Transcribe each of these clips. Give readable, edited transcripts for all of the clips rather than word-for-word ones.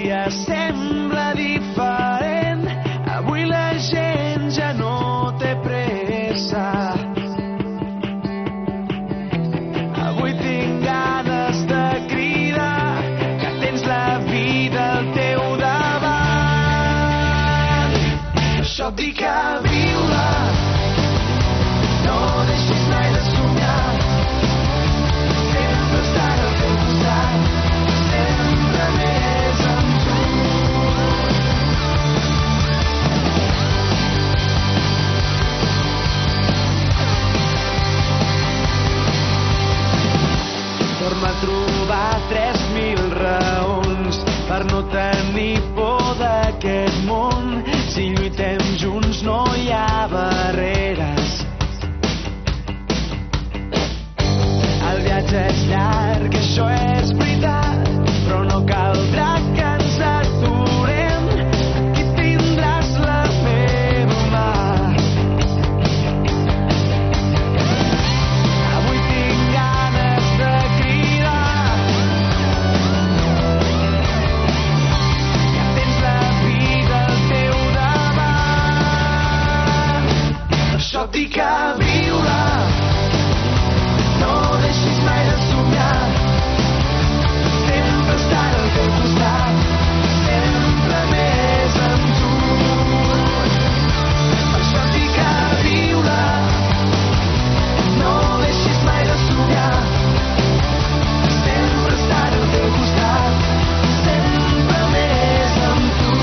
dia sembla diferent. Avui la gent ja no té pressa. Avui tinc ganes de cridar que tens la vida al teu davant. Això et dic a viure, no deixis mai de somiar. Sempre estar al teu costat, sempre més amb tu. Torna a trobar 3.000 raons per no tenir por d'aquest món. Si lluitem junts no hi ha barreres. El viatge és llarg, això és veritat, però no caldrà que ens aturem. Aquí tindràs la meva mà. Avui tinc ganes de cridar que tens la vida al teu davant. Això et dic a viure, no deixis mai de somiar. Sempre estar al teu costat, sempre més amb tu. Per això et dic a viure, no deixis mai de somiar. Sempre estar al teu costat, sempre més amb tu.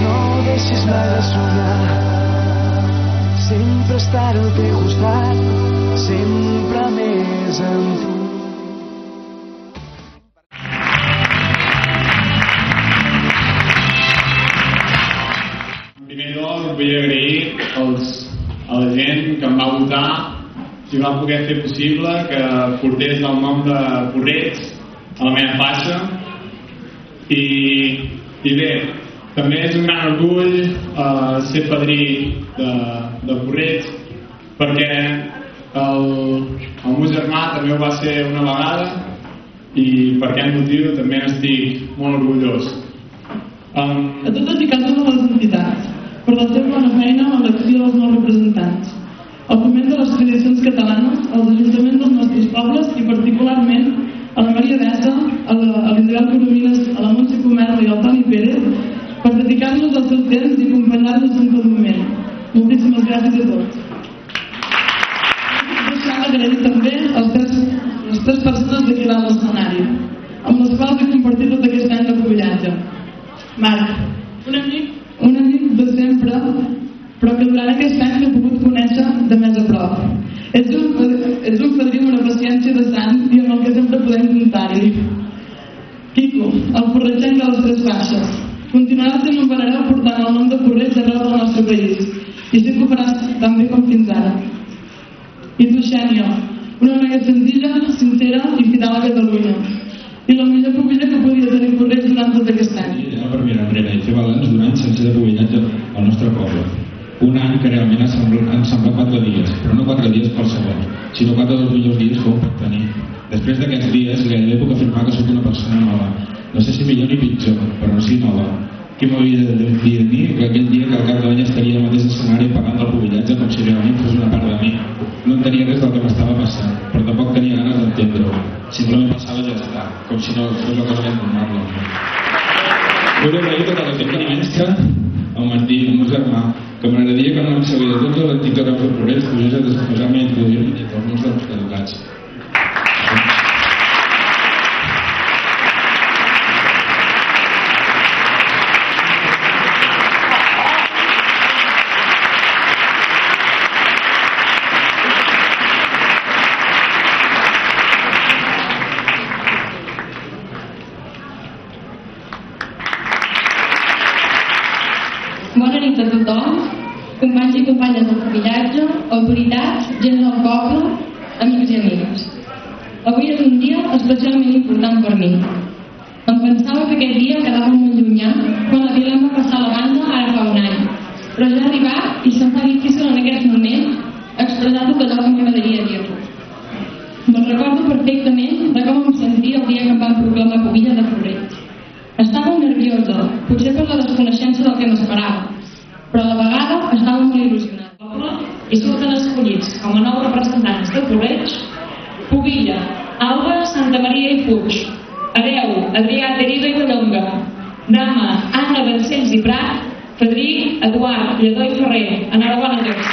No deixis mai de somiar. Sempre estar al teu costat, sempre més amb tu. En primer lloc, vull agrair a la gent que em va votar i va poder fer possible que portés el nom de Porrets a la meva faixa. I bé, també és un gran orgull ser padrí de Porrets, perquè el meu germà també ho va ser una vegada i per aquest motiu també n'estic molt orgullós. A totes i cada una de les entitats, per la seva bona feina en l'elecció dels nous representants, el foment de les tradicions catalanes, als ajuntaments dels nostres pobles i particularment a la Maria Dessa, a l'Isabel Coromines, a la Montse Comerla i al Toni Pérez, per dedicar-nos el seu temps i acompanyar-nos en tot moment. Moltíssimes gràcies a tots. Deixar d'agrair també les tres persones d'aquí dalt l'escenari, amb les quals he compartit tot aquest any de pubillatge. Marc, un amic de sempre, però que durant aquest any l'he pogut conèixer de més a prop. Ets un padrí amb una paciència de sant i amb el que sempre podem comptar-hi. Quico, el porretxenc de les tres faixes. Continuaràs sent un venereu portant el nom de Porreig arreu del nostre país, i sé que ho faràs tan bé com fins ara. I tu, Xènia, una noia senzilla, sincera i fidel a Catalunya. I la millor pubilla que podia tenir Porreig durant tot aquest any. Era per mirar enrere i fer balanç d'un any sencer de pubillatge al nostre poble. Un any que realment han semblat 4 dies, però no 4 dies per segon, sinó 4 dels millors dies que ho pot tenir. Després d'aquests dies, gairebé puc afirmar que soc una persona nova. No sé si millor ni pitjor, però sí nova. Qui m'havia de dir que aquell dia que al cap d'any estaria al mateix escenari parlant del pubillatge com si realment fos una part de mi. No entenia res del que m'estava passant, però tampoc tenia ganes d'entendre-ho. Simplement passava i ja està, com si no fos la cosa ben normal. Vull agrair tota la gent que m'insta, el Martí, el meu germà, que m'agradaria que no em sabia de tots els antics hereus de Porreig pugés a desposar-me i introduir-me entre els meus hereus caducats. Bona nit a tothom, companys i companyes del pubillatge, autoritats, gent del poble, amics i amigues. Avui és un dia especialment important per mi. Em pensava que aquest dia quedava molt llunyà quan la Vilem va passar a la banda ara fa un any, però ja ha arribat i se'm fa difícil en aquest moment expressar tot allò que m'agradaria dir-vos. Me'n recordo perfectament de com em sentia el dia que em van proclamar pubilla de Porreig. Estava nerviosa, potser per la desconeixença del que m'esperava, però a la vegada estava molt il·lusionada. I surten escollits com a nous representants de Porreig: Pubilla, Alba, Santa Maria i Puig, Hereu, Adrià, Terido i Ballonga, Dama, Anna, Vancells i Prat, Fadrí, Eduard, Lledó i Ferrer. Enhorabona a tots.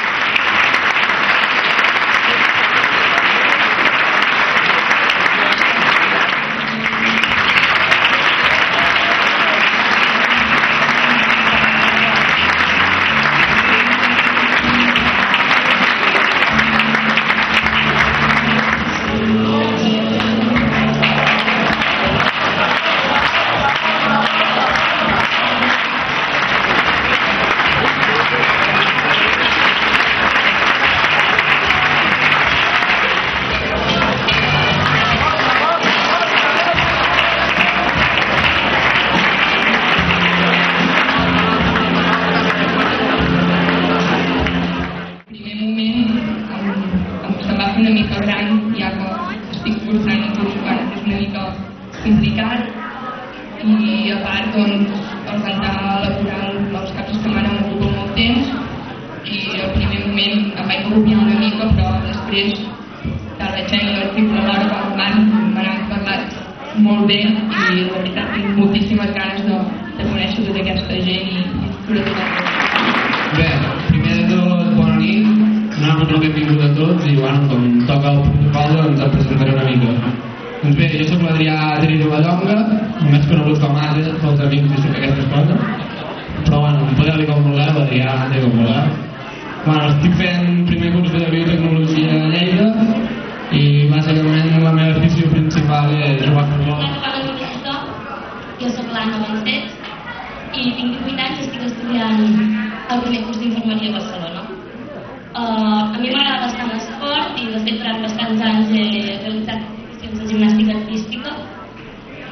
Una mica gran, ja que estic cursant un curs que és una mica complicat, i a part doncs el cantar laboral els caps de setmana m'ocupa molt temps, i al primer moment em vaig agobiar una mica, però després de la gent i l'article a l'hora m'han parlat molt bé, i la veritat tinc moltíssimes ganes de conèixer tota aquesta gent i sobretot. Bé, primer de tot, bona nit. Donar-vos la benvinguda a tots i, bueno, com toca el protocol, ens el presentaré una mica. Doncs bé, jo soc l'Adrià Terido Ballonga, només conegut com Ase, pels amics i aquestes coses. Però, bueno, em podeu dir com voleu, Adrià, Ase, com voleu. Bueno, estic fent primer curs de biotecnologia a Lleida i, bàsicament, la meva afició principal és jugar a futbol. Jo soc l'Anna Vancells i tinc 18 anys i estic estudiant el primer curs d'infermeria a Barcelona. A mi m'agrada bastant l'esport i de fet durant bastants anys he realitzat competicions de gimnàstica artística,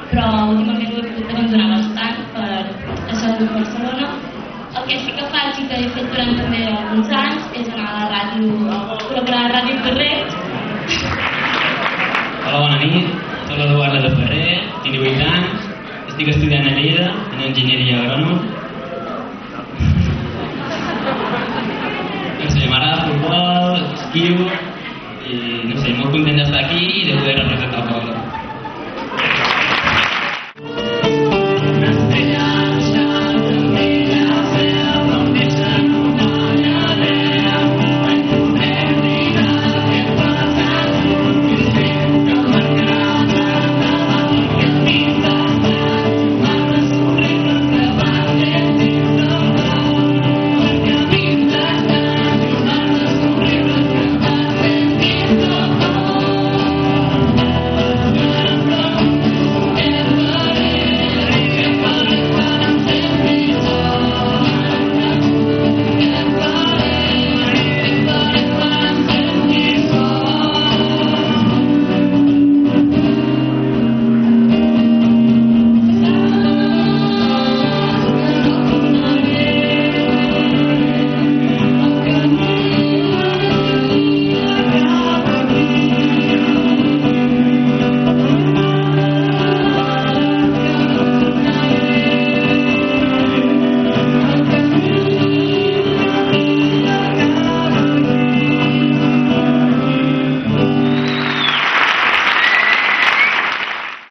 però últimament ho he pogut abandonar bastant per això de Barcelona. El que sí que faig i que he fet durant també alguns anys és anar a la ràdio, col·laborar a Ràdio Porreig. Hola, bona nit, soc l'Eduard de Ferrer, tinc 18 anys, estic estudiant a Lleida en enginyeria agrònoma. No sé, m'agrada futbol, esquiu i no sé, molt content d'estar aquí i de poder representar el poble.